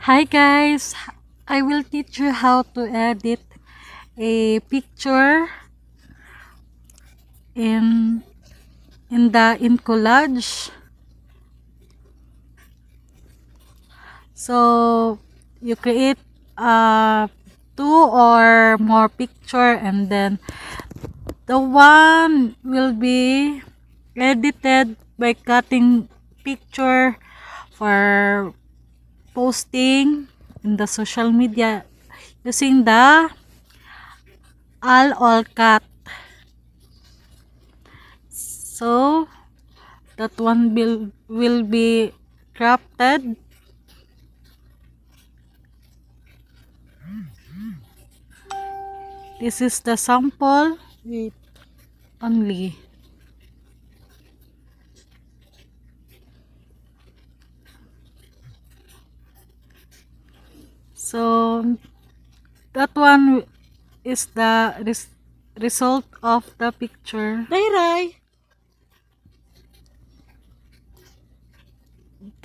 Hi guys, I will teach you how to edit a picture in in collage. So you create two or more picture, and then the one will be edited by cutting picture for posting in the social media using the all cut. So that one will be crafted. This is the sample. Wait, only. So that one is the result of the picture. Ray.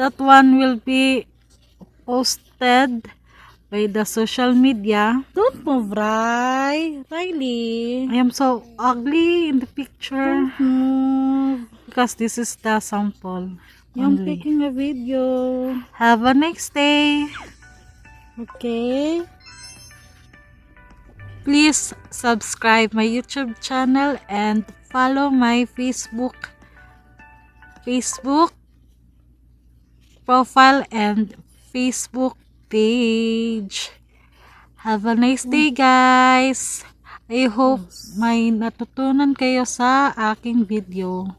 That one will be posted by the social media. Don't move, Riley. I am so ugly in the picture Don't move. because this is the sample. I'm Only. taking a video. Have a nice day. Okay. Please subscribe my YouTube channel and follow my Facebook profile and Facebook page. Have a nice day guys. I hope may natutunan kayo sa aking video.